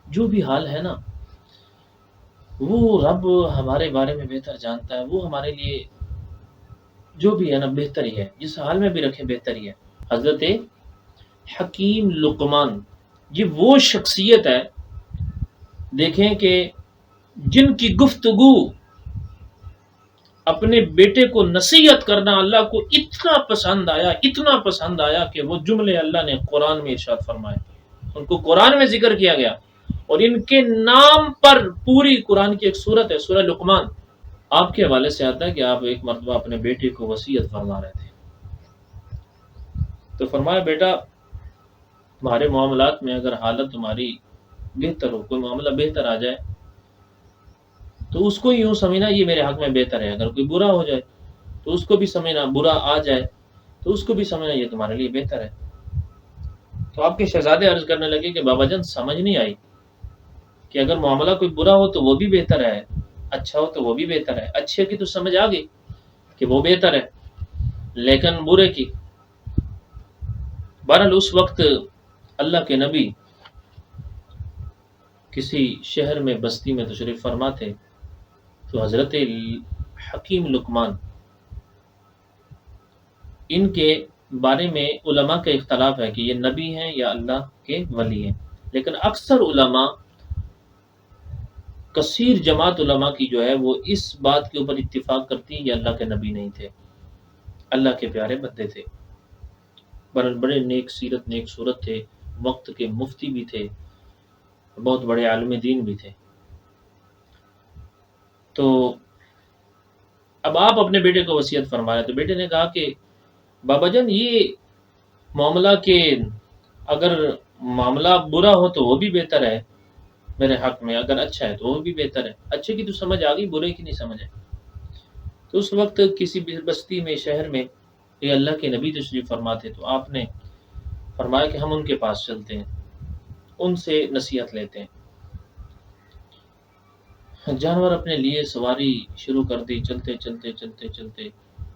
جو بھی حال ہے نا، وہ رب ہمارے بارے میں بہتر جانتا ہے، وہ ہمارے لیے جو بھی ہے نا بہتر ہی ہے، جس حال میں بھی رکھے بہتر ہی ہے۔ حضرت حکیم لقمان، یہ وہ شخصیت ہے، دیکھیں کہ جن کی گفتگو اپنے بیٹے کو نصیحت کرنا اللہ کو اتنا پسند آیا، اتنا پسند آیا کہ وہ جملے اللہ نے قرآن میں ارشاد فرمائے، ان کو قرآن میں ذکر کیا گیا، اور ان کے نام پر پوری قرآن کی ایک سورت ہے، سورہ لقمان۔ آپ کے حوالے سے آتا ہے کہ آپ ایک مرتبہ اپنے بیٹے کو وصیت فرما رہے تھے، تو فرمایا بیٹا تمہارے معاملات میں اگر حالت تمہاری بہتر ہو، کوئی معاملہ بہتر آ جائے تو اس کو یوں سمجھنا یہ میرے حق میں بہتر ہے، اگر کوئی برا ہو جائے تو اس کو بھی سمجھنا، برا آ جائے تو اس کو بھی سمجھنا یہ تمہارے لیے بہتر ہے۔ تو آپ کے شہزادے عرض کرنے لگے کہ بابا جان سمجھ نہیں آئی کہ اگر معاملہ کوئی برا ہو تو وہ بھی بہتر ہے، اچھا ہو تو وہ بھی بہتر ہے۔ اچھے کی تو سمجھ آ گئی کہ وہ بہتر ہے، لیکن برے کی؟ بہرحال اس وقت اللہ کے نبی کسی شہر میں بستی میں تشریف فرما تھے، تو حضرت حکیم لقمان، ان کے بارے میں علماء کا اختلاف ہے کہ یہ نبی ہیں یا اللہ کے ولی ہیں، لیکن اکثر علماء، کثیر جماعت علماء کی جو ہے وہ اس بات کے اوپر اتفاق کرتی ہے یہ اللہ کے نبی نہیں تھے، اللہ کے پیارے بندے تھے، بڑے نیک سیرت نیک صورت تھے، وقت کے مفتی بھی تھے، بہت بڑے عالم دین بھی تھے۔ تو اب آپ اپنے بیٹے کو وصیت فرما رہے، تو بیٹے نے کہا کہ بابا جان یہ معاملہ کہ اگر معاملہ برا ہو تو وہ بھی بہتر ہے میرے حق میں، اگر اچھا ہے تو وہ بھی بہتر ہے۔ اچھے کی تو سمجھ آ گئی، برے کی نہیں سمجھ ہے۔ تو اس وقت کسی بستی میں، شہر میں، یہ اللہ کے نبی تشریف فرماتے، تو آپ نے فرمایا کہ ہم ان کے پاس چلتے ہیں، ان سے نصیحت لیتے ہیں۔ جانور اپنے لیے سواری شروع کر دی، چلتے چلتے چلتے چلتے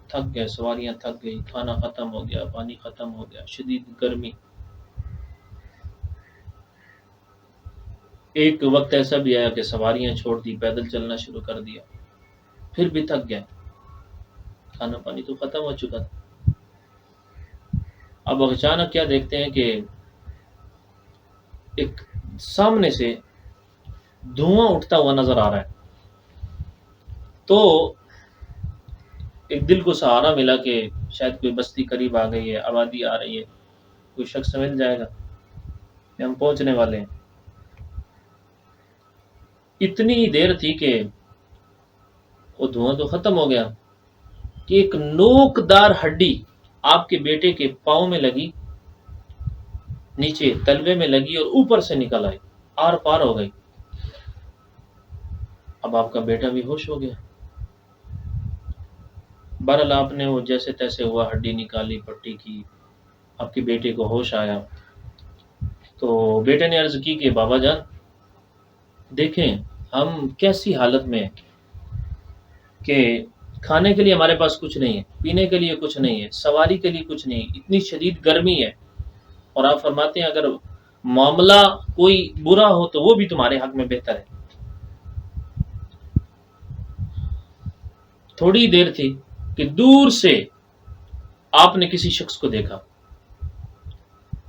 تھک گئے، سواریاں تھک گئی، کھانا ختم ہو گیا، پانی ختم ہو گیا، شدید گرمی۔ ایک وقت ایسا بھی آیا کہ سواریاں چھوڑ دی، پیدل چلنا شروع کر دیا، پھر بھی تھک گئے، کھانا پانی تو ختم ہو چکا تھا۔ اب اچانک کیا دیکھتے ہیں کہ ایک سامنے سے دھواں اٹھتا ہوا نظر آ رہا ہے، تو ایک دل کو سہارا ملا کہ شاید کوئی بستی قریب آ گئی ہے، آبادی آ رہی ہے، کوئی شخص مل جائے گا کہ ہم پہنچنے والے ہیں۔ اتنی دیر تھی کہ وہ دھواں تو ختم ہو گیا کہ ایک نوک دار ہڈی آپ کے بیٹے کے پاؤں میں لگی، نیچے تلوے میں لگی اور اوپر سے نکل آئی، آر پار ہو گئی۔ اب آپ کا بیٹا بھی ہوش ہو گیا، بہرحال آپ نے وہ جیسے تیسے ہوا ہڈی نکالی، پٹی کی، آپ کے بیٹے کو ہوش آیا، تو بیٹے نے عرض کی کہ بابا جان دیکھیں ہم کیسی حالت میں ہیں کہ کھانے کے لیے ہمارے پاس کچھ نہیں ہے، پینے کے لیے کچھ نہیں ہے، سواری کے لیے کچھ نہیں، اتنی شدید گرمی ہے، اور آپ فرماتے ہیں اگر معاملہ کوئی برا ہو تو وہ بھی تمہارے حق میں بہتر ہے۔ تھوڑی دیر تھی کہ دور سے آپ نے کسی شخص کو دیکھا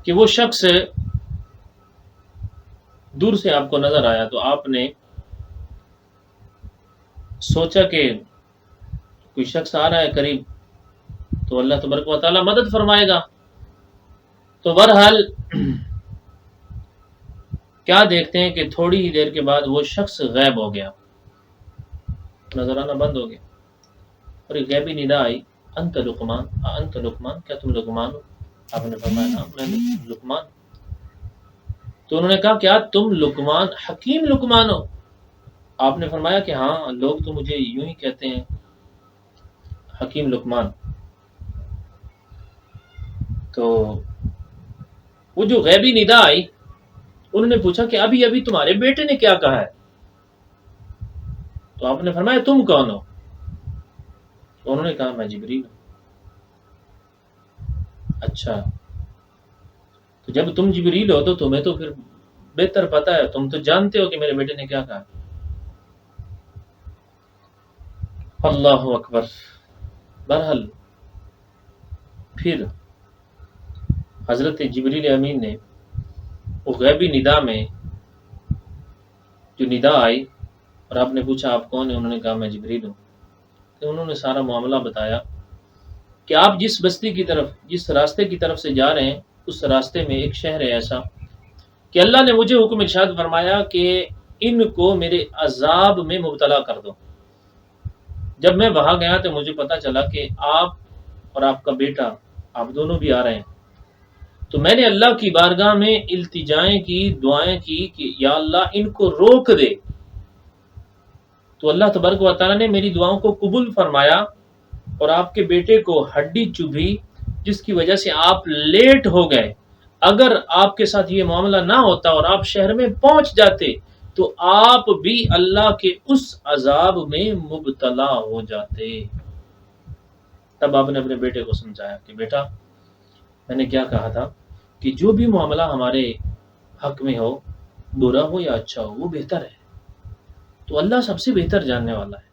کہ وہ شخص دور سے آپ کو نظر آیا، تو آپ نے سوچا کہ کوئی شخص آ رہا ہے قریب تو اللہ تبارک و تعالیٰ مدد فرمائے گا۔ تو بہرحال کیا دیکھتے ہیں کہ تھوڑی ہی دیر کے بعد وہ شخص غائب ہو گیا، نظر آنا بند ہو گیا، اور ایک غیبی ندا آئی، انت لقمان، انت لقمان، کیا تم لقمان ہو؟ آپ نے فرمایا ہاں میں لقمان۔ تو انہوں نے کہا کیا تم لقمان، حکیم لقمان ہو؟ آپ نے فرمایا کہ ہاں لوگ تو مجھے یوں ہی کہتے ہیں، حکیم لقمان۔ تو وہ جو غیبی ندا آئی، انہوں نے پوچھا کہ ابھی ابھی تمہارے بیٹے نے کیا کہا ہے؟ تو آپ نے فرمایا تم کون ہو؟ تو انہوں نے کہا میں جبریل ہوں۔ اچھا، تو جب تم جبریل ہو تو تمہیں تو پھر بہتر پتا ہے، تم تو جانتے ہو کہ میرے بیٹے نے کیا کہا۔ اللہ اکبر۔ بہرحال پھر حضرت جبریل امین نے وہ غیبی ندا میں جو ندا آئی اور آپ نے پوچھا آپ کون ہیں، انہوں نے کہا میں جبریل ہوں، تو انہوں نے سارا معاملہ بتایا کہ آپ جس بستی کی طرف، جس راستے کی طرف سے جا رہے ہیں، اس راستے میں ایک شہر ہے ایسا کہ اللہ نے مجھے حکم ارشاد فرمایا کہ ان کو میرے عذاب میں مبتلا کر دو۔ جب میں وہاں گیا تو مجھے پتا چلا کہ آپ اور آپ کا بیٹا، آپ دونوں بھی آ رہے ہیں۔ تو میں نے اللہ کی بارگاہ میں التجائیں کی، دعائیں کی کہ یا اللہ ان کو روک دے۔ تو اللہ تبارک و تعالیٰ نے میری دعاؤں کو قبول فرمایا اور آپ کے بیٹے کو ہڈی چبھی، جس کی وجہ سے آپ لیٹ ہو گئے۔ اگر آپ کے ساتھ یہ معاملہ نہ ہوتا اور آپ شہر میں پہنچ جاتے تو آپ بھی اللہ کے اس عذاب میں مبتلا ہو جاتے۔ تب آپ نے اپنے بیٹے کو سمجھایا کہ بیٹا میں نے کیا کہا تھا کہ جو بھی معاملہ ہمارے حق میں ہو، برا ہو یا اچھا ہو، وہ بہتر ہے، تو اللہ سب سے بہتر جاننے والا ہے۔